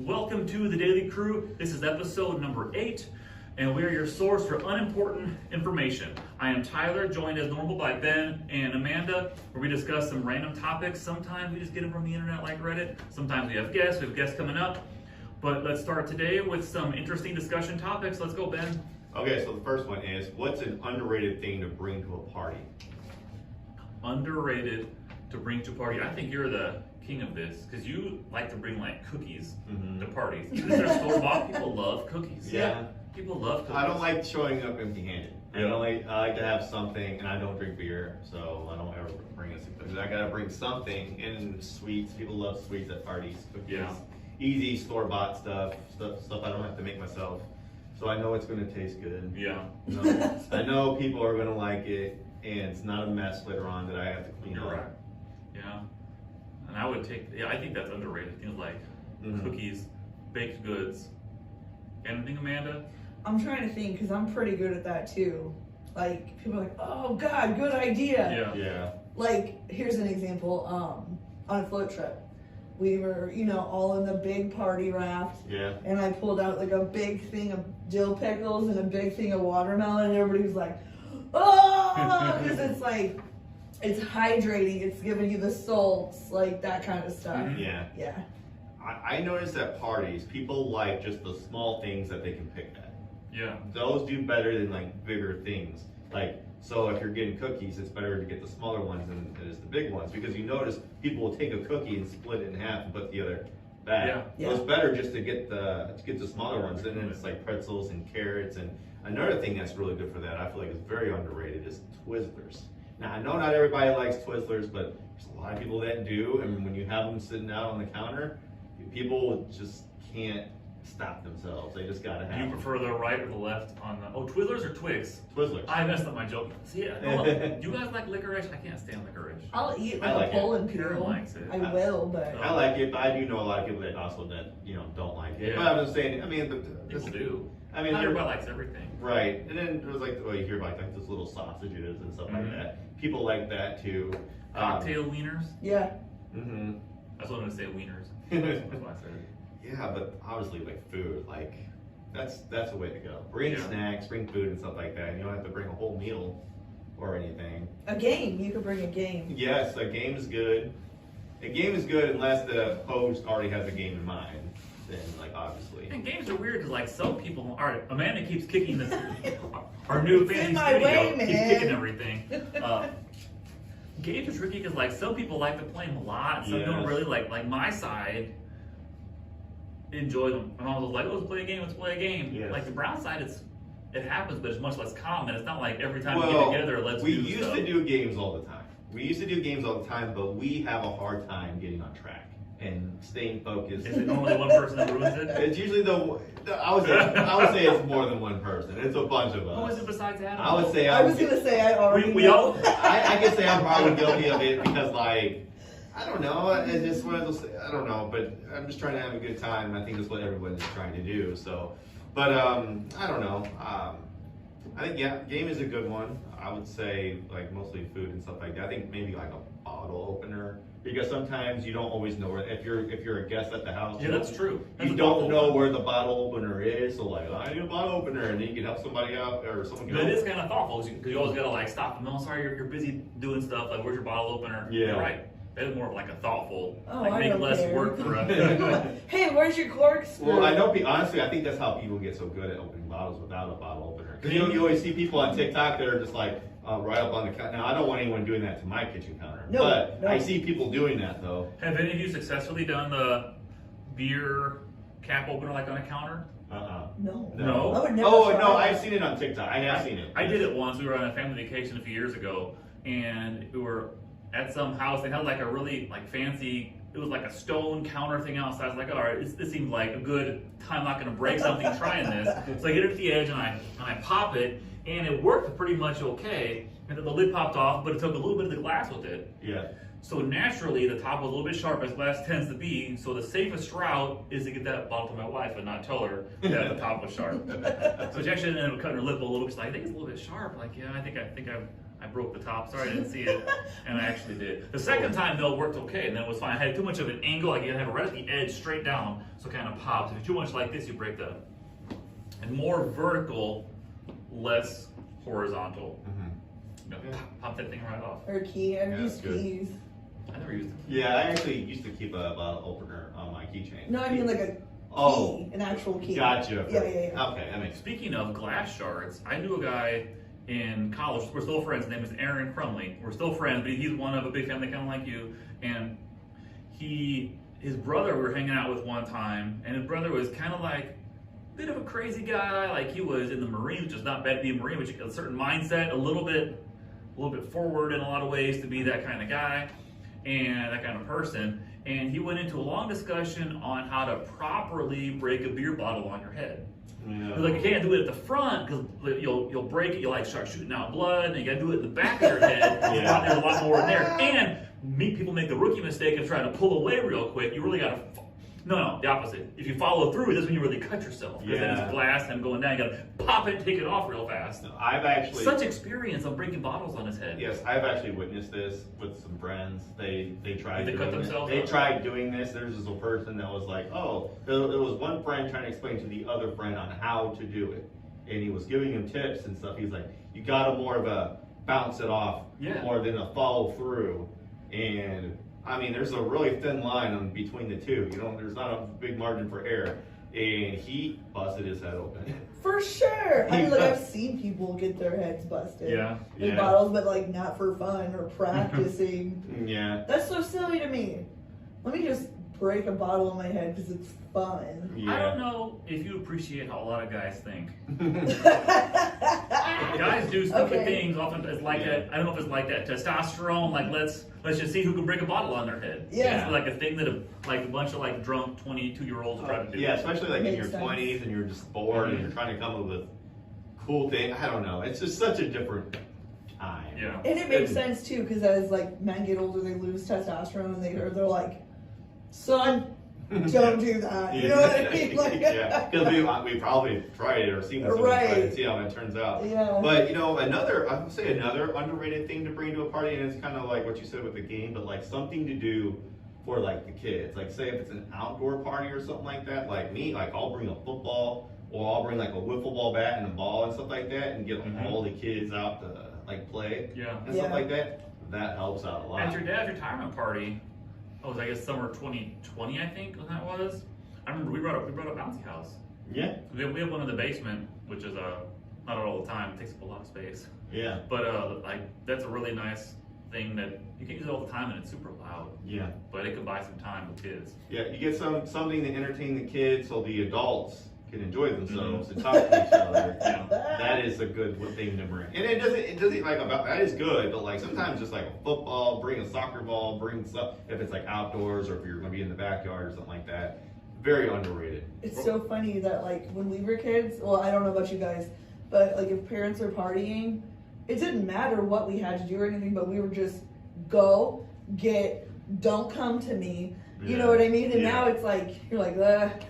Welcome to the Daily Crew. This is episode number 8, and we are your source for unimportant information. I am Tyler, joined as normal by Ben and Amanda, where we discuss some random topics. Sometimes we just get them from the internet like Reddit. Sometimes we have guests. We have guests coming up. But let's start today with some interesting discussion topics. Let's go, Ben. Okay, so the first one is, what's an underrated thing to bring to a party? Underrated to bring to a party. I think you're the king of this because you like to bring like cookies to parties. Is there store-bought? People love cookies. Yeah. People love cookies. I don't like showing up empty-handed. Yeah. I like to have something, and I don't drink beer, so I don't ever bring us cookies. I gotta bring something, and sweets. People love sweets at parties. Cookies, Yeah. Easy store-bought stuff I don't have to make myself. So I know it's gonna taste good. Yeah. You know, I know people are gonna like it, and it's not a mess later on that I have to clean You're up. right. Yeah. And I would take, I think that's underrated. Things like cookies, baked goods. Anything, Amanda? I'm trying to think because I'm pretty good at that too. Like people are like, oh God, good idea. Yeah. Like here's an example. On a float trip, we were, all in the big party raft. Yeah. And I pulled out like a big thing of dill pickles and a big thing of watermelon, and everybody was like, oh, because it's like, it's hydrating, it's giving you the salts, like that kind of stuff. Yeah. Yeah. I noticed at parties, people like just the small things that they can pick at. Yeah. Those do better than like bigger things. Like, so if you're getting cookies, it's better to get the smaller ones than it is the big ones, because you notice people will take a cookie and split it in half and put the other back. Yeah. So it's better just to get the smaller ones, and then it's like pretzels and carrots. And another thing that's really good for that, I feel like is very underrated, is Twizzlers. Now, I know not everybody likes Twizzlers, but there's a lot of people that do, and when you have them sitting out on the counter, people just can't stop themselves. They just gotta have Do you them. prefer the right or the left on the, Twizzlers or Twigs? Twizzlers. I messed up my joke. See, do you guys like licorice? I can't stand licorice. I'll eat I like like a it. Poland Karen peel. likes it. I will, but I like it, but I do know a lot of people that also don't like it. Yeah. But I'm just saying, I mean, People do. I mean, Not everybody likes everything. right. And then there's like, you hear about like those little sausages and stuff like that. People like that too. Cocktail wieners? yeah. Mm-hmm. That's what I'm gonna say, wieners. That's why I said it. Yeah, but obviously like food, like that's the way to go. Bring Yeah. snacks, bring food and stuff like that. And you don't have to bring a whole meal or anything. A game. You could bring a game. Yes, a game is good. A game is good unless the host already has a game in mind. Then, like, obviously. And games are weird because, like, some people. All right, Amanda keeps kicking this. Our new It's in fancy my studio way, keeps man. kicking everything. Games are tricky because, like, some people like to play them a lot. Some don't Yes. really like my side. Enjoy them. I'm always like, let's play a game. Let's play a game. Yes. Like the brown side, it happens, but it's much less common. It's not like every time we Well, get together, let's we do used stuff. to do games all the time. But we have a hard time getting on track and staying focused. Is it normally one person that ruins it? It's usually I would say it's more than one person. It's a bunch of us. Who is it besides Adam? I would say I was gonna say I already. We know. all. I can say I'm probably guilty of it because, like, I don't know. It's just one of those. I don't know, but I'm just trying to have a good time, and I think that's what everyone is trying to do. So, but I don't know. I think game is a good one. I would say like mostly food and stuff like that. I think maybe like a bottle opener, because sometimes you don't always know where. If you're a guest at the house, Yeah, that's true. That's You a don't thoughtful know one. where the bottle opener is, so like, I need a bottle opener, and then you can help somebody out, or someone can But it help. is kind of thoughtful because you always gotta like stop them. Oh, sorry, you're busy doing stuff. Like, where's your bottle opener? Yeah. You're right. That is more of like a thoughtful, Oh, like I make don't less care. work for us. Hey, where's your corkscrew? Well, I know. Honestly, I think that's how people get so good at opening bottles without a bottle opener. Because you always see people on TikTok that are just like right up on the counter. Now, I don't want anyone doing that to my kitchen counter, No, but no. I see people doing that though. Have any of you successfully done the beer cap opener like on a counter? No. No. I would never Oh try no, that. I've seen it on TikTok. I have seen it. I did it once. We were on a family vacation a few years ago, and we were at some house. They had like a really like fancy. It was like a stone counter thing outside. I was like, all right, this seems like a good time. I'm not going to break something trying this. So I get it to the edge and I pop it, and it worked pretty much okay. And then the lid popped off, but it took a little bit of the glass with it. Yeah. So naturally, the top was a little bit sharp, as glass tends to be. So the safest route is to get that bottle to my wife and not tell her that the top was sharp. So she actually ended up cutting her lip a little bit. She's like, I think it's a little bit sharp. Like, yeah, I think I broke the top. Sorry, I didn't see it. And I actually did. The second time, though, it worked okay, and then it was fine. I had too much of an angle. Like, you have it right at the edge, straight down, so it kind of pops. If you're too much like this, you break the... And more vertical, less horizontal. You know, pop that thing right off. Or key. I've Yeah, used that's good. keys. I never used it. Yeah, I actually used to keep a bottle opener on my keychain. No, I mean like a key, Oh, an actual key. gotcha. Yeah. Okay, that makes sense. Speaking of glass shards, I knew a guy in college. We're still friends. His name is Aaron Crumley. We're still friends, but he's one of a big family, kind of like you. And his brother, we were hanging out with one time, and his brother was kind of like a bit of a crazy guy. Like, he was in the Marines, which is not bad to be a Marine, but you got a certain mindset, a little bit forward in a lot of ways to be that kind of guy and that kind of person. And he went into a long discussion on how to properly break a beer bottle on your head. Yeah. Like, you can't do it at the front because you'll break it. You'll like start shooting out blood, and you got to do it in the back of your head. Yeah. There's a lot more in there. And people make the rookie mistake of trying to pull away real quick. You really got to. No, the opposite. If you follow through, that's when you really cut yourself. Because then it's glass and going down. You got to pop it, take it off real fast. I've actually Such experience on breaking bottles on his head. Yes, I've actually witnessed this with some friends. They tried. Did they cut doing themselves it. They up? tried doing this. There's this person that was like, oh, there was one friend trying to explain to the other friend on how to do it, and he was giving him tips and stuff. He's like, you gotta more of a bounce it off more than a follow through, and I mean, there's a really thin line between the two. You know, there's not a big margin for error, and he busted his head open. For sure. I mean, like, I've seen people get their heads busted. Yeah. With bottles, but like not for fun or practicing. Yeah. That's so silly to me. Let me just break a bottle in my head because it's fun. Yeah. I don't know if you appreciate how a lot of guys think. Guys do stupid things often. It's like that. I don't know if it's like that testosterone. Like, let's just see who can break a bottle on their head. Yeah. It's like a thing that a bunch of like drunk 22-year-olds try to do. Yeah, especially like in your Makes sense. 20s and you're just bored and you're trying to come up with cool things. I don't know. It's just such a different time. Yeah. And it makes sense too, because as like men get older, they lose testosterone, and they're like, son, don't do that. You know what I mean? Like, yeah, because we probably tried it or seen this and see how it turns out. Yeah. But you know, I would say another underrated thing to bring to a party, and it's kind of like what you said with the game, but like something to do for like the kids. Like, say if it's an outdoor party or something like that. Like me, like I'll bring a football, or I'll bring like a wiffle ball bat and a ball and stuff like that, and get all the kids out to like play and stuff like that. That helps out a lot. At your dad's retirement party, I guess summer 2020, I think that was. I remember we brought a bouncy house. Yeah. We have one in the basement, which is not all the time. It takes up a lot of space. Yeah. But like that's a really nice thing that you can use it all the time, and it's super loud. Yeah. But it can buy some time with kids. Yeah, you get something to entertain the kids so the adults can enjoy themselves and talk to each other. Yeah. That is a good thing to bring. And it doesn't like about that is good, but like sometimes just like a football, bring a soccer ball, bring stuff if it's like outdoors or if you're gonna be in the backyard or something like that. Very underrated. It's so funny that like when we were kids, well, I don't know about you guys, but like if parents are partying, it didn't matter what we had to do or anything, but we were just go, don't come to me. You know what I mean? And now it's like, you're like, let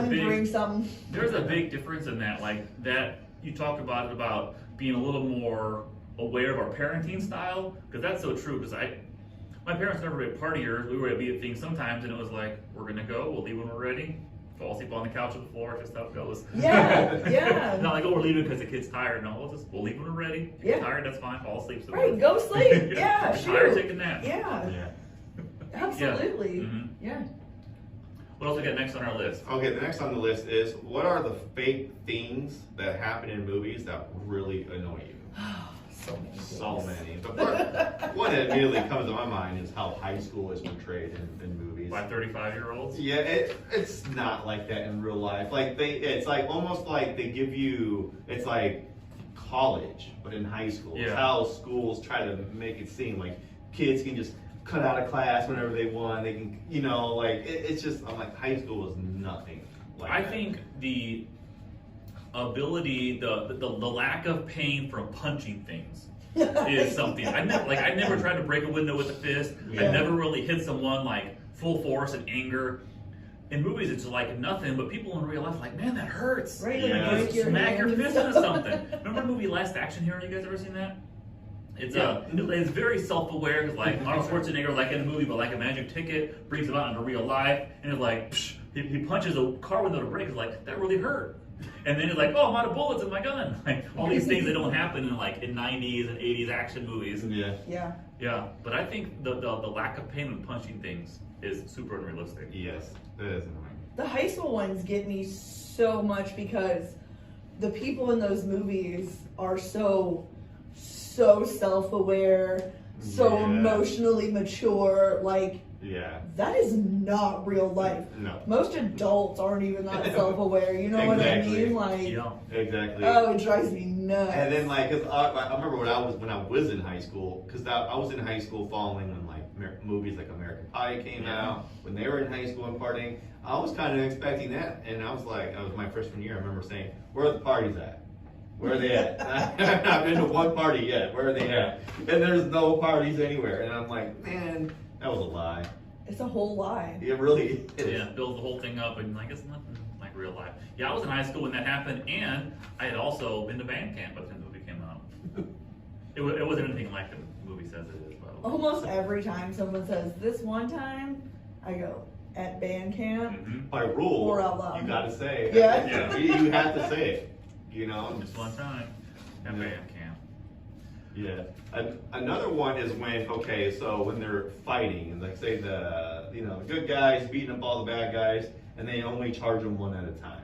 me bring something. There's a big difference in that. Like that, you talked about it, about being a little more aware of our parenting style, because that's so true. Because my parents never were partiers. We were at be at things sometimes, and it was like, we're gonna go, we'll leave when we're ready. Fall asleep on the couch or the floor, just how it goes. Yeah. Not like, oh, we're leaving because the kid's tired. No, we'll leave when we're ready. If you're tired, that's fine. Fall asleep. Right, go sleep. Yeah, If sure. you're tired, take a nap. Yeah. Absolutely. Yeah. What else we got next on our list? Okay, the next on the list is what are the fake things that happen in movies that really annoy you? So many. The first one that immediately comes to my mind is how high school is portrayed in movies. By 35-year-olds? Yeah, it's not like that in real life. Like it's like almost like they give you, it's like college, but in high school. It's how schools try to make it seem like kids can just cut out of class whenever they want. They can, it's just, I'm like, high school is nothing like that. I think the ability, the lack of pain from punching things is something. I never tried to break a window with a fist. I never really hit someone like full force and anger. In movies, it's like nothing, but people in real life are like, man, that hurts. Right, You break your smack your hand. fist into something. Remember the movie Last Action Hero? You guys ever seen that? It's very self-aware because like Arnold Schwarzenegger, like in the movie, but like a magic ticket brings him out into real life, and it's like he punches a car without a brake. It's like that really hurt, and then he's like, oh, I'm out of bullets in my gun. Like all these things that don't happen in like in 90s and 80s action movies. Yeah. But I think the lack of pain when punching things is super unrealistic. Yes, that is annoying. The high school ones get me so much because the people in those movies are so self-aware, so emotionally mature. Like, that is not real life. No. Most adults aren't even that self-aware. You know what I mean? Like, exactly. Oh, it drives me nuts. And then like, 'cause I remember when I was in high school, because I was in high school following when like movies like American Pie came out, when they were in high school and partying. I was kind of expecting that, and I was my freshman year. I remember saying, "Where are the parties at? Where are they at?" I've not been to one party yet. Where are they at? And there's no parties anywhere. And I'm like, man, that was a lie. It's a whole lie. It really is. Yeah, build the whole thing up and like it's nothing like real life. Yeah, I was in high school when that happened, and I had also been to band camp by the time the movie came out. It wasn't anything like the movie says it is, by the way. Almost every time someone says this one time, I go at band camp. By rule, Or out loud. you gotta say. Yeah. You have to say it. You know, Just one time at band camp. Yeah. Another one is when they're fighting, and like say the good guys beating up all the bad guys, and they only charge them one at a time.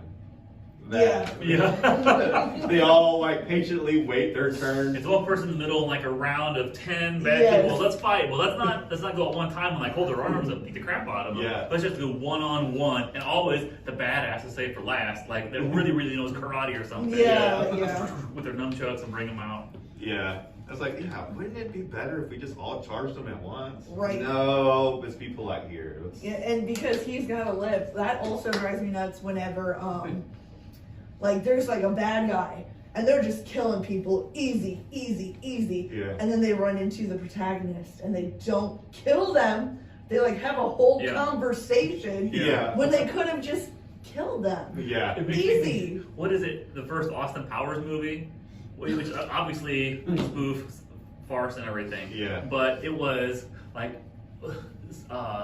They all like patiently wait their turn. It's one person in the middle and like a round of 10 bad people. Let's fight. Well, let's not go at one time and like hold their arms up and beat the crap out of them. Yeah. Let's just do one-on-one, and always the badass is saved for last. Like that really knows karate or something. With their nunchucks and bring them out. Yeah. I was like, wouldn't it be better if we just all charged them at once? Right. No, there's people out here. And because he's got to live, that also drives me nuts whenever, like, there's like a bad guy, and they're just killing people easy. Yeah. And then they run into the protagonist, and they don't kill them. They like have a whole conversation when they could have just killed them. Yeah. Easy. What is it? The first Austin Powers movie? Which obviously spoof, farce, and everything. Yeah. But it was like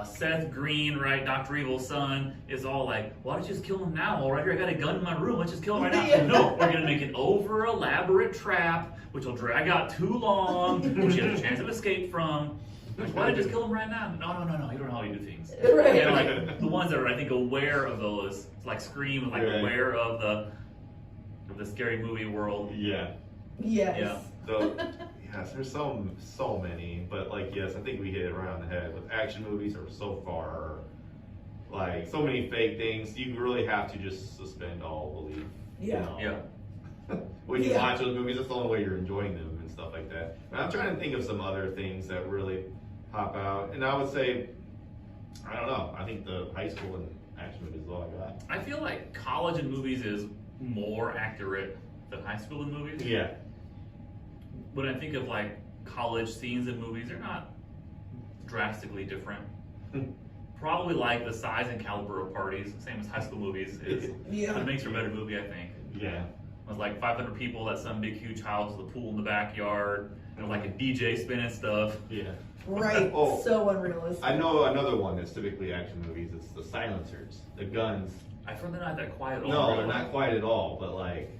Seth Green, right? Dr. Evil's son is all like, "Why don't you just kill him now? All right, here I got a gun in my room. Let's just kill him right now." No, we're gonna make an over elaborate trap, which will drag out too long, which you have a chance of escape from. Like, why don't you just kill him right now? No. You don't know how you do things. Right. And like the ones that are, I think, aware of those, like Scream, like aware of the scary movie world. Yeah. Yes. Yeah. So, yes, there's so many, but like, yes, I think we hit it right on the head. With action movies are so far, like, so many fake things. You really have to just suspend all belief. Yeah. When you watch those movies, that's the only way you're enjoying them and stuff like that. And I'm trying to think of some other things that really pop out, and I would say, I don't know. I think the high school and action movies is all I got. I feel like college in movies is more accurate than high school in movies. Yeah. When I think of like college scenes in movies, they're not drastically different. Probably like the size and caliber of parties, same as high school movies, is what makes for a better movie, I think. Yeah. It was like 500 people at some big huge house with a pool in the backyard, and like a DJ spinning stuff. Yeah. Right. So unrealistic. I know another one that's typically action movies. It's the silencers, the guns. I've heard they're not that quiet at all. No, they're not quiet at all. But like,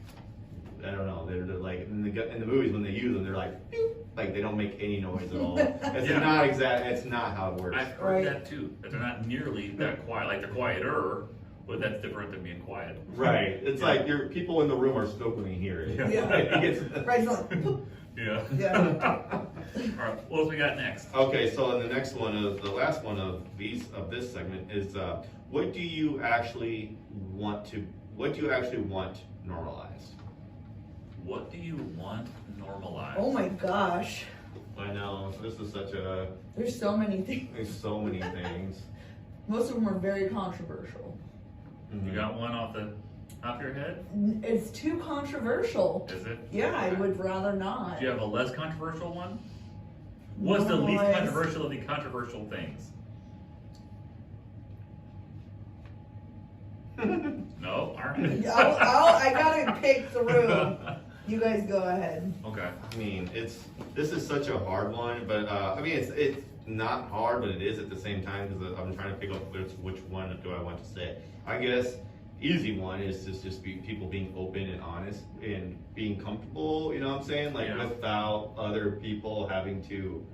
I don't know. They're like in the movies when they use them, they're like, "Pew," like they don't make any noise at all. It's not exact. It's not how it works. I've heard that too. That they're not nearly that quiet. Like they're quieter, but that's different than being quiet. Right. It's like your people in the room are still when you hear it. Right. It's like, All right. What else we got next? Okay. So in the next one, the last one of this segment is what do you actually want normalized? What do you want normalized? oh my gosh. I know. This is There's so many things. there's so many things. Most of them are very controversial. You got one off your head? It's too controversial. Is it? Yeah, I would rather not. Do you have a less controversial one? What's the least controversial of the controversial things? No, aren't I gotta pick through. You guys go ahead. Okay. I mean, this is such a hard one, but I mean, it's not hard, but it is at the same time because I'm trying to pick up which one do I want to say. I guess easy one is just be people being open and honest and being comfortable. You know what I'm saying? Like without other people having to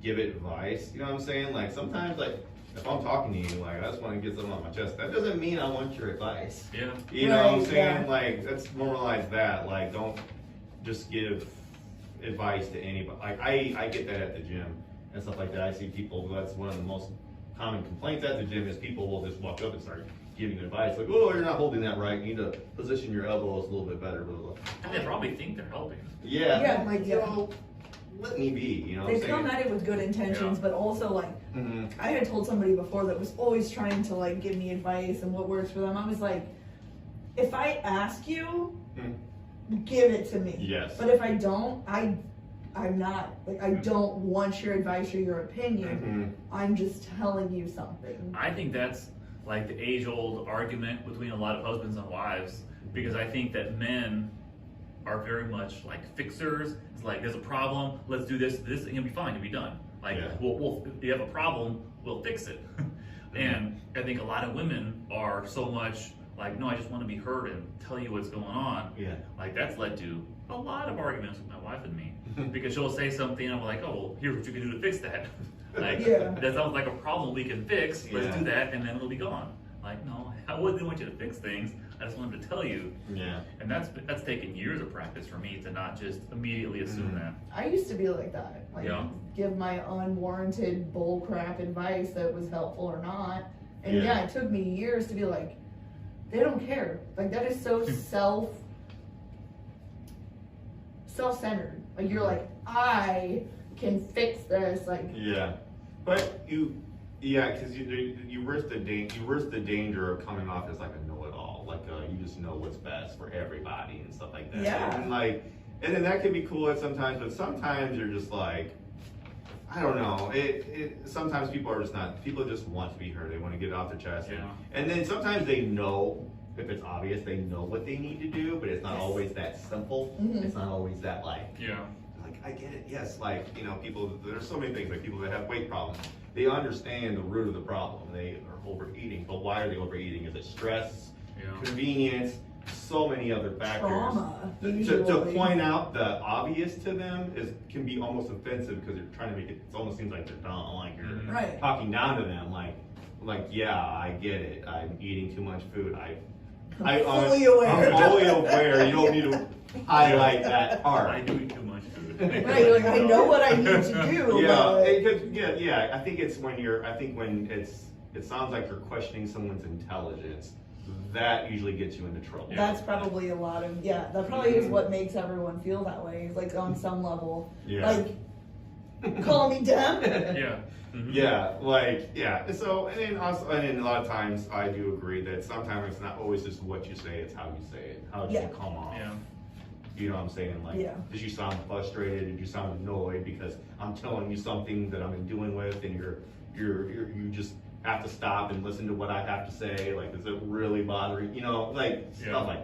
give advice. You know what I'm saying? Like sometimes, like if I'm talking to you, like I just want to get something on my chest. That doesn't mean I want your advice. Yeah. You know what I'm Right, saying? yeah. Like let's normalize that. Like don't just give advice to anybody. Like I get that at the gym and stuff like that. I see people. That's one of the most common complaints at the gym is people will just walk up and start giving advice like, oh, you're not holding that right. You need to position your elbows a little bit better. Blah, blah, blah. And they probably think they're helping. Yeah. Yeah, like, you know, let me be. You know what They I'm come saying? at it with good intentions, Yeah. but also like I had told somebody before that was always trying to like give me advice and what works for them. I was like, if I ask you, give it to me. Yes. But if I don't, I'm not like I don't want your advice or your opinion. I'm just telling you something. I think that's like the age-old argument between a lot of husbands and wives, because I think that men are very much like fixers. It's like there's a problem, let's do this, and you'll be fine, you'll be done. Like we'll if you have a problem, we'll fix it. And I think a lot of women are so much like, no, I just want to be heard and tell you what's going on. Yeah. Like that's led to a lot of arguments with my wife and me, because she'll say something and I'm like, oh, well, here's what you can do to fix that. Like that sounds like a problem we can fix. Let's do that, and then it'll be gone. Like, no, I wouldn't want you to fix things. I just wanted to tell you. Yeah. And that's taken years of practice for me to not just immediately assume that. I used to be like that. Like give my unwarranted bullcrap advice that was helpful or not. And it took me years to be like, they don't care. Like that is so self-centered. Like you're like, I can fix this. Like but because you risk the danger of coming off as like a know-it-all. Like you just know what's best for everybody and stuff like that. Yeah. And then that can be cool at sometimes, but sometimes you're just like, I don't know. Sometimes people are just not. People just want to be heard. They want to get it off their chest. Yeah. And then sometimes they know, if it's obvious, they know what they need to do, but it's not always that simple. It's not always that like I get it. Yes, like people. There's so many things like people that have weight problems. They understand the root of the problem. They are overeating, but why are they overeating? Is it stress, convenience? So many other factors. Trauma. To point out the obvious to them can be almost offensive because you're trying to make it. It almost seems like they're dumb, like you're talking down to them. Like yeah, I get it. I'm eating too much food. I'm fully aware. I'm fully aware. You don't need to highlight that part. I do eat too much food. Right, you're like, I know what I need to do. I think it's when it sounds like you're questioning someone's intelligence. That usually gets you into trouble. That's probably a lot of that probably is what makes everyone feel that way. Like on some level, like call me dumb. So and then a lot of times I do agree that sometimes it's not always just what you say; it's how you say it, how you come off. You know what I'm saying? Like, did you sound frustrated? Did you sound annoyed because I'm telling you something that I'm dealing with, and you just have to stop and listen to what I have to say? Like, is it really bothering you? Stuff like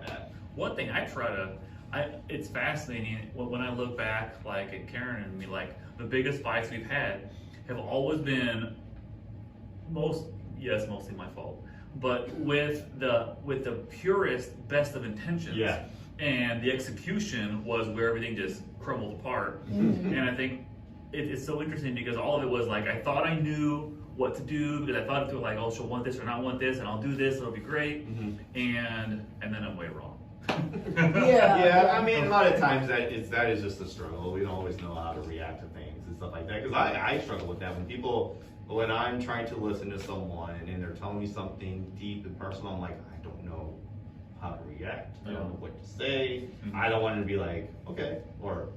that. One thing I try to, it's fascinating when I look back, like at Karen and me, like the biggest fights we've had have always been mostly my fault, but with the purest, best of intentions. And the execution was where everything just crumbled apart. And I think it's so interesting because all of it was like, I thought I knew what to do because I thought it through like, oh, she'll want this or not want this, and I'll do this, it'll be great. And then I'm way wrong. I mean, a lot of times that is just a struggle. We don't always know how to react to things and stuff like that. Because I struggle with that when I'm trying to listen to someone and they're telling me something deep and personal. I'm like, I don't know how to react. I don't know what to say. I don't want to be like, okay, or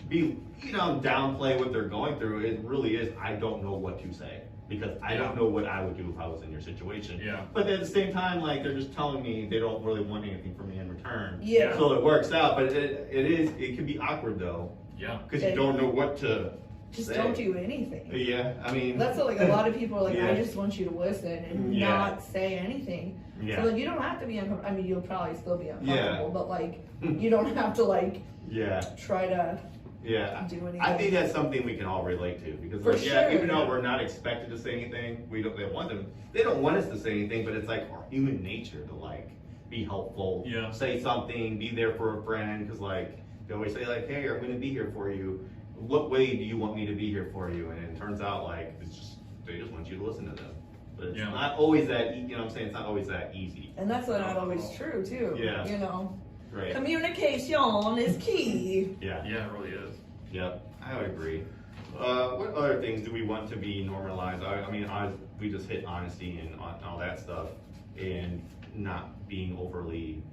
be downplay what they're going through. It really is. I don't know what to say. Because I don't know what I would do if I was in your situation. But at the same time, like they're just telling me they don't really want anything from me in return. So it works out. But it can be awkward though. Because you don't know what to just say. don't do anything. Yeah, I mean. That's what, like, a lot of people are like, Yeah. I just want you to listen and Yeah. not say anything. Yeah. So, like, you don't have to be uncomfortable. I mean, you'll probably still be uncomfortable, Yeah. but, like, you don't have to, like, Yeah. try to Yeah. do anything. I think that's something we can all relate to because, For like, yeah, sure, even though yeah. we're not expected to say anything, we don't. They don't want us to say anything, but it's like our human nature to like be helpful, Yeah. say something, be there for a friend, because like they always say like, hey, I'm going to be here for you. What way do you want me to be here for you? And it turns out like they just want you to listen to them. But it's Yeah. not always that. You know what I'm saying? It's not always that easy. And that's not always true, too. Yeah. You know, Right. communication is key. Yeah. Yeah, it really is. Yep, I would agree. What other things do we want to be normalized? I mean, we just hit honesty and all that stuff, and not being overly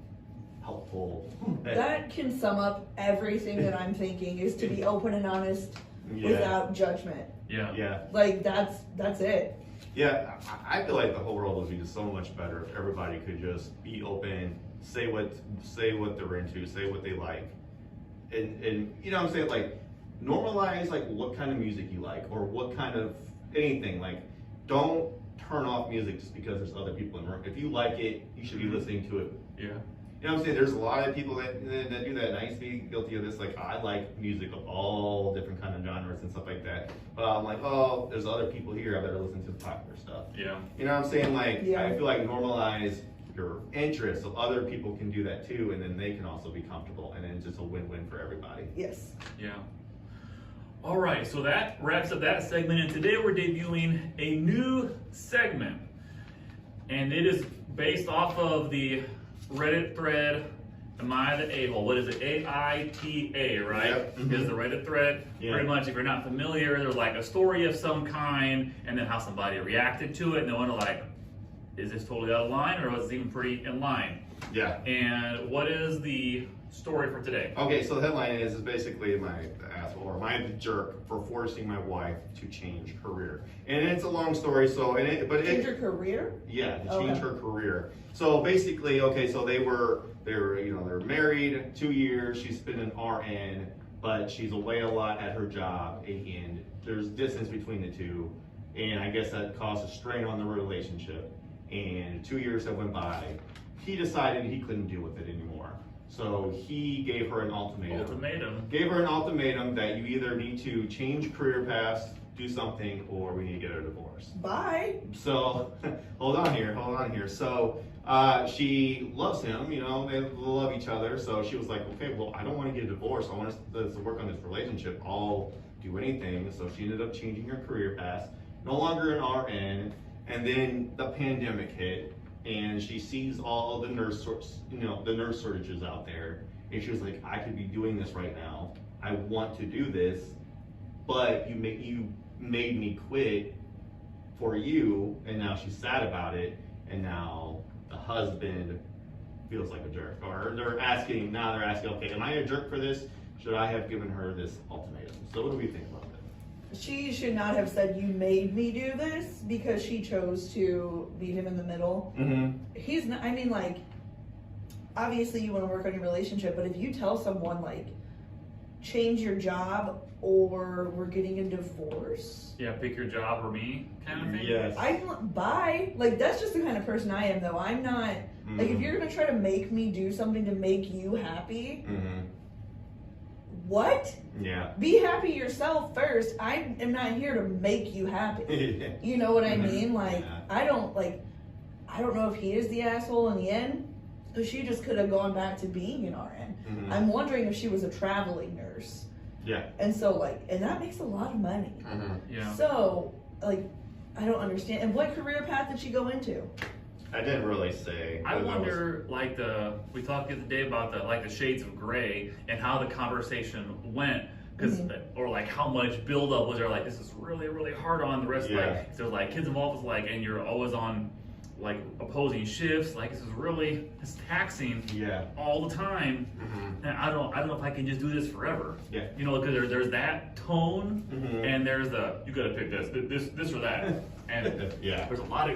helpful. That can sum up everything that I'm thinking is to be open and honest Yeah. without judgment. Yeah. Yeah, Like, that's it. yeah. I feel like the whole world would be just so much better if everybody could just be open, say what they're into, say what they like, and you know what I'm saying, like normalize like what kind of music you like or what kind of anything. Like, don't turn off music just because there's other people in the room. If you like it, you should be listening to it. Yeah. You know what I'm saying? There's a lot of people that do that, and I used to be guilty of this. Like, I like music of all different kind of genres and stuff like that. But I'm like, oh, there's other people here. I better listen to the popular stuff. Yeah. You know what I'm saying? Like, Yeah. I feel like normalize your interests so other people can do that too, and then they can also be comfortable, and then it's just a win-win for everybody. Yes. Yeah. All right, so that wraps up that segment, and today we're debuting a new segment, and it is based off of the Reddit thread, Am I the A-hole? What is it? AITA, right? Yep. Mhm. Is the Reddit thread. Yeah. Pretty much, if you're not familiar, there's like a story of some kind, and then how somebody reacted to it, and they wonder like, is this totally out of line, or was it even pretty in line? Yeah. And what is the story for today? Okay, so the headline is basically my asshole or my jerk for forcing my wife to change career, and it's a long story. So, Change your career? yeah, to Okay. change her career. So basically, okay, so they were married 2 years. She's been an RN, but she's away a lot at her job, and there's distance between the two, and I guess that caused a strain on the relationship. And 2 years have went by. He decided he couldn't deal with it anymore, so he gave her an ultimatum. Gave her an ultimatum that you either need to change career paths, do something, or we need to get a divorce. Bye. So, hold on here. So, she loves him, they love each other. So she was like, okay, well, I don't want to get a divorce. I want us to work on this relationship. I'll do anything. So she ended up changing her career path, no longer an RN. And then the pandemic hit, and she sees all the nurse shortages out there. And she was like, I could be doing this right now. I want to do this, but you made me quit for you, and now she's sad about it, and now the husband feels like a jerk. Or they're asking, okay, am I a jerk for this? Should I have given her this ultimatum? So what do we think about that? She should not have said, you made me do this, because she chose to meet him in the middle. Mm-hmm. He's not, obviously you want to work on your relationship, but if you tell someone, like, change your job or we're getting a divorce. Yeah, pick your job or me kind of thing. Yes. Bye. Like, that's just the kind of person I am, though. I'm not, like, if you're going to try to make me do something to make you happy, Mm-hmm. what? Yeah. Be happy yourself first. I am not here to make you happy. You know what I mean? Like, Yeah. I don't know if he is the asshole in the end. She just could have gone back to being an RN. Mhm. I'm wondering if she was a traveling nurse. Yeah. And so, like, and that makes a lot of money. Mm-hmm. Yeah. So, like, I don't understand. And what career path did she go into? I didn't really say. I wonder, we talked the other day about the shades of gray and how the conversation went, because or like how much buildup was there? Like, this is really, really hard on the rest. Yeah. Like, there's like kids involved, was like, and you're always on like opposing shifts. Like, it's taxing. Yeah. All the time. Mm-hmm. And I don't know if I can just do this forever. Yeah. Because there's that tone, Mhm. and there's you got to pick this or that, and Yeah. there's a lot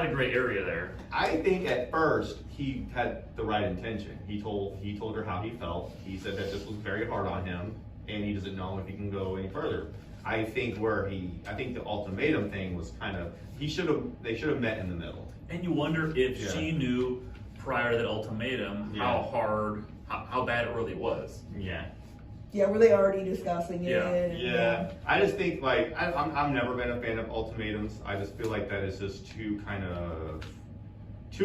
of gray area there. I think at first he had the right intention. He told her how he felt. He said that this was very hard on him, and he doesn't know if he can go any further. I think the ultimatum thing was kind of, they should have met in the middle. And you wonder if she knew prior to that ultimatum how bad it really was. Yeah. Yeah, were they already discussing it? Yeah. I just think like I've never been a fan of ultimatums. I just feel like that is just too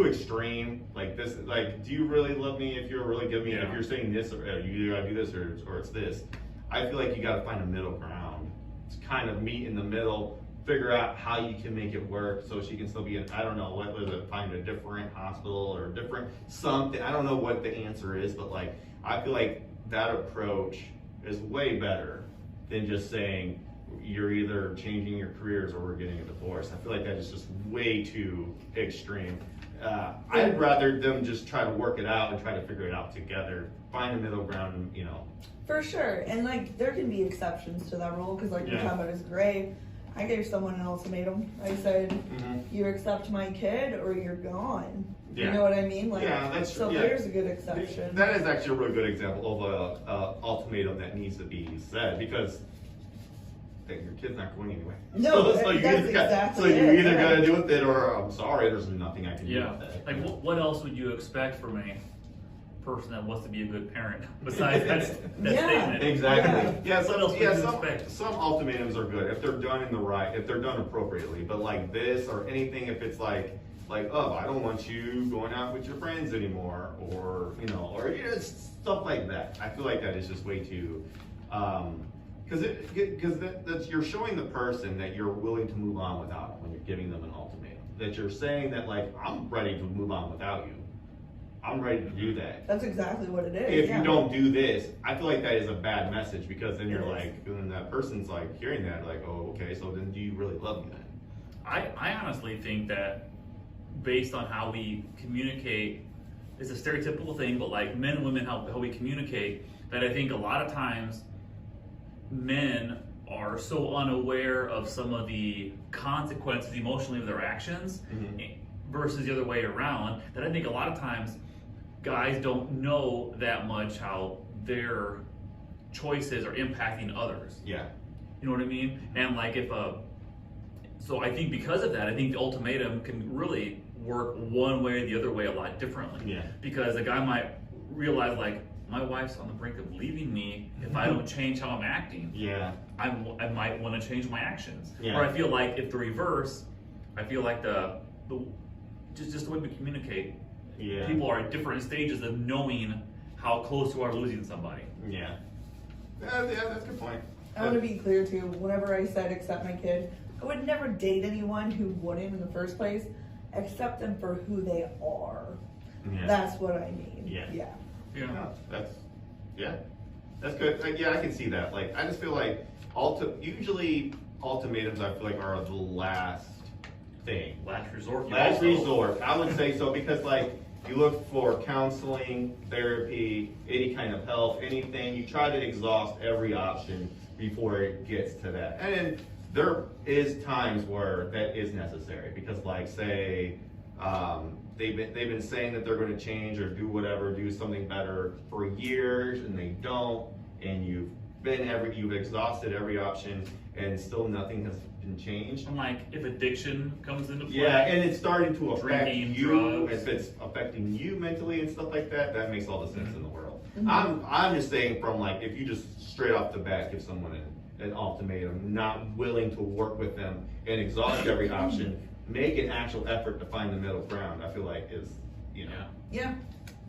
extreme. Like this, like, do you really love me if you're really giving me? If you're saying this, or you gotta do this, or it's this. I feel like you gotta find a middle ground. It's kind of meet in the middle. Figure out how you can make it work so she can still be in, I don't know, what was it, find a different hospital or different something. I don't know what the answer is, but like, I feel like that approach is way better than just saying you're either changing your careers or we're getting a divorce. I feel like that is just way too extreme. I'd rather them just try to work it out and try to figure it out together, find a middle ground, you know. For sure, and like there can be exceptions to that rule because like you're talking about is gray. I gave someone an ultimatum. I said, you accept my kid or you're gone. You know what I mean? Like, that's so there's a good exception. That is actually a really good example of a ultimatum that needs to be said because your kid's not going anywhere. No, so you that's either exactly it. So you either got to deal with it or I'm sorry, there's nothing I can do with that. Like what else would you expect from a person that wants to be a good parent besides that statement? Exactly. Expect? Some ultimatums are good if they're done if they're done appropriately. But like this or anything, if it's like oh, I don't want you going out with your friends anymore, or stuff like that. I feel like that is just way too, because that's you're showing the person that you're willing to move on without them when you're giving them an ultimatum. That you're saying that like I'm ready to move on without you. I'm ready to do that. That's exactly what it is. If you don't do this, I feel like that is a bad message because then you're like, and that person's like hearing that, like, oh, okay, so then do you really love me then? I honestly think that based on how we communicate, it's a stereotypical thing, but like men and women, how we communicate, that I think a lot of times men are so unaware of some of the consequences emotionally of their actions versus the other way around, that I think a lot of times guys don't know that much how their choices are impacting others. Yeah. You know what I mean? And like so I think because of that, I think the ultimatum can really work one way or the other way a lot differently. Yeah. Because a guy might realize like, my wife's on the brink of leaving me if I don't change how I'm acting. Yeah. I might want to change my actions. Yeah. Or I feel like if the reverse, I feel like just the way we communicate, people are at different stages of knowing how close you are to losing somebody. Yeah, that's a good point. I want to be clear too. Whenever I said accept my kid, I would never date anyone who wouldn't in the first place. Accept them for who they are. Yeah. That's what I mean. Yeah. Yeah. That's good. Yeah, I can see that. Like, I just feel like usually ultimatums, I feel like, are the last thing. Last resort. Last resort. I would say so because like you look for counseling, therapy, any kind of help, anything. You try to exhaust every option before it gets to that. And then there is times where that is necessary because like say they've been saying that they're going to change or do whatever, do something better for years and they don't, and you've exhausted every option and still nothing has been changed. And like if addiction comes into play. Yeah, and it's starting to affect Drinking, you. drugs. If it's affecting you mentally and stuff like that, that makes all the sense in the world. Mm-hmm. I'm just saying from like if you just straight off the bat give someone an ultimatum, not willing to work with them and exhaust every option, make an actual effort to find the middle ground, I feel like is, Yeah.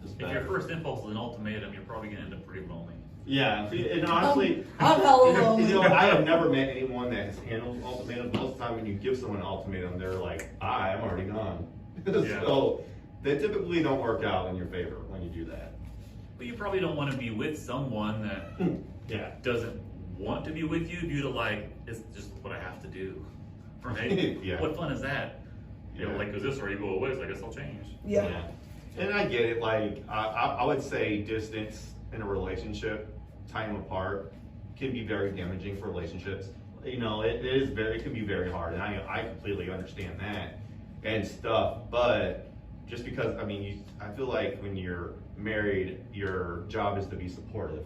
If your first impulse is an ultimatum, you're probably going to end up pretty lonely. Yeah, and honestly, I'm hella lonely. I have never met anyone that has handled ultimatums. Most of the time when you give someone an ultimatum, they're like, bye, I'm already gone. So they typically don't work out in your favor when you do that. But you probably don't want to be with someone that doesn't want to be with you due to like, it's just what I have to do. Right? Yeah. What fun is that? You know, like, because this already go away, so I guess I'll change. Yeah. And I get it. Like, I would say distance in a relationship, time apart, can be very damaging for relationships. You know, it can be very hard, and I completely understand that and stuff. But just because, I feel like when you're married, your job is to be supportive.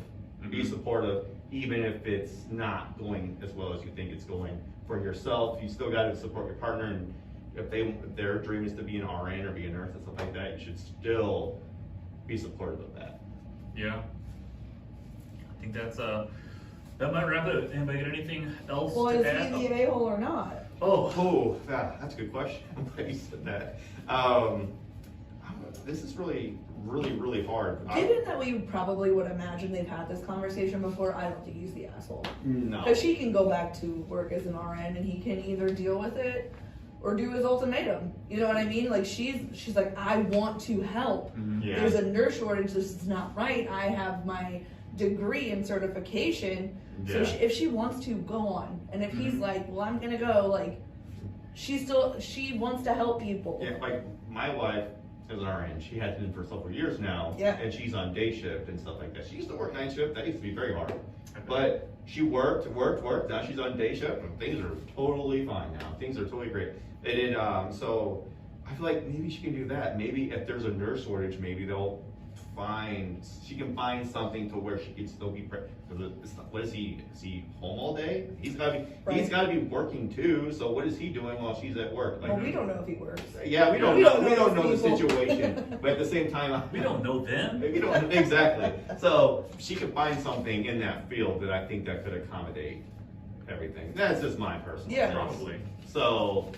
Be supportive, even if it's not going as well as you think it's going. For yourself, you still got to support your partner, and if their dream is to be an RN or be a nurse and stuff like that, you should still be supportive of that. Yeah. I think that's that might wrap it. Anybody got anything else Well, to is add? he the a-hole or not? Oh, that's a good question. I'm glad you said that. This is really hard. Given that we probably would imagine they've had this conversation before, I don't think he's the asshole. No. Because she can go back to work as an RN and he can either deal with it or do his ultimatum. You know what I mean? Like she's like, I want to help. Yeah. There's a nurse shortage. This is not right. I have my degree and certification. So Yeah. if she wants to, go on. And if he's like, well, I'm gonna go, like, she wants to help people. Yeah, like my wife is an RN. She has been for several years now. Yeah. And she's on day shift and stuff like that. She used to work night shift. That used to be very hard. But she worked. Now she's on day shift, and things are totally fine now. Things are totally great. And then, so I feel like maybe she can do that. Maybe if there's a nurse shortage, maybe she can find something to where she can still be pregnant. What is he? Is he home all day? He's got to be working too. So what is he doing while she's at work? Like, Well, we don't know if he works. yeah, we don't know the situation. But at the same time, We don't know them. we don't exactly. So she could find something in that field that I think that could accommodate everything. That's just my personal. Yeah. taste. Probably. So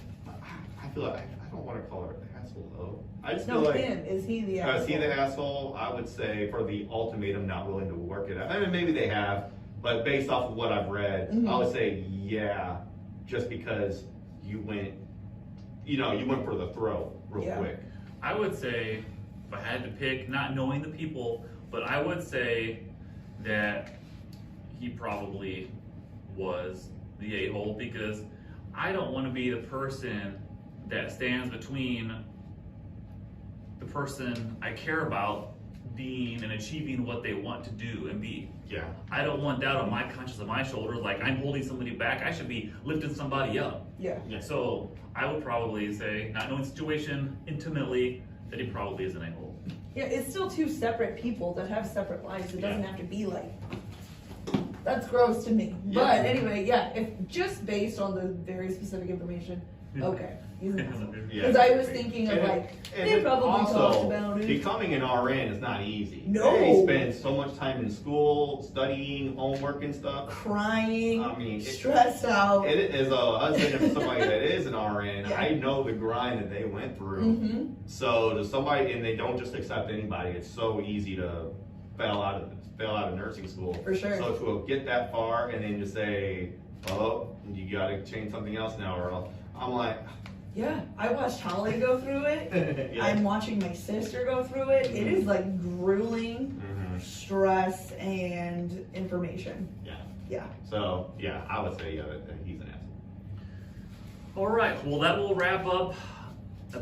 I feel like I don't want to call her an asshole though. I just No, feel like. him. Is he the asshole? Is he the asshole? I would say for the ultimatum, not willing to work it out. I mean, maybe they have, but based off of what I've read, I would say yeah, just because you went for the throw real quick. I would say, if I had to pick, not knowing the people, but I would say that he probably was the a-hole, because I don't want to be the person that stands between the person I care about being and achieving what they want to do and be. Yeah. I don't want that on my conscience, on my shoulders, like I'm holding somebody back. I should be lifting somebody up. Yeah. So I would probably say, not knowing the situation intimately, that he probably is an a-hole. Yeah, it's still two separate people that have separate lives. It doesn't have to be like, that's gross to me. Yeah. But anyway, yeah, if just based on the very specific information, okay. He's an asshole. Because I was thinking of they probably talked about it. Becoming an RN is not easy. No. They spend so much time in school, studying, homework and stuff. Crying, I mean, stressed out. It is a husband of somebody that is an RN. I know the grind that they went through. So to somebody, and they don't just accept anybody. It's so easy to fail out of nursing school. For sure. So to get that far and then just say, oh, you got to change something else now, or else. I'm like, Yeah, I watched Holly go through it. yeah. I'm watching my sister go through it. It is like grueling stress and information. Yeah. Yeah. So yeah, I would say that he's an asshole. All right, well that will wrap up,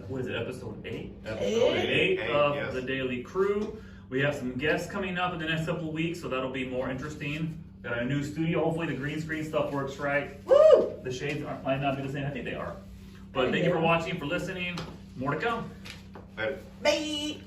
what is it, episode 8? Episode Eight. 8 of Yes. the Daily Crew. We have some guests coming up in the next couple of weeks, so that'll be more interesting. Got a new studio, hopefully the green screen stuff works right. Woo! The shades might not be the same, I think they are. But thank you for watching, for listening. More to come. But Bye!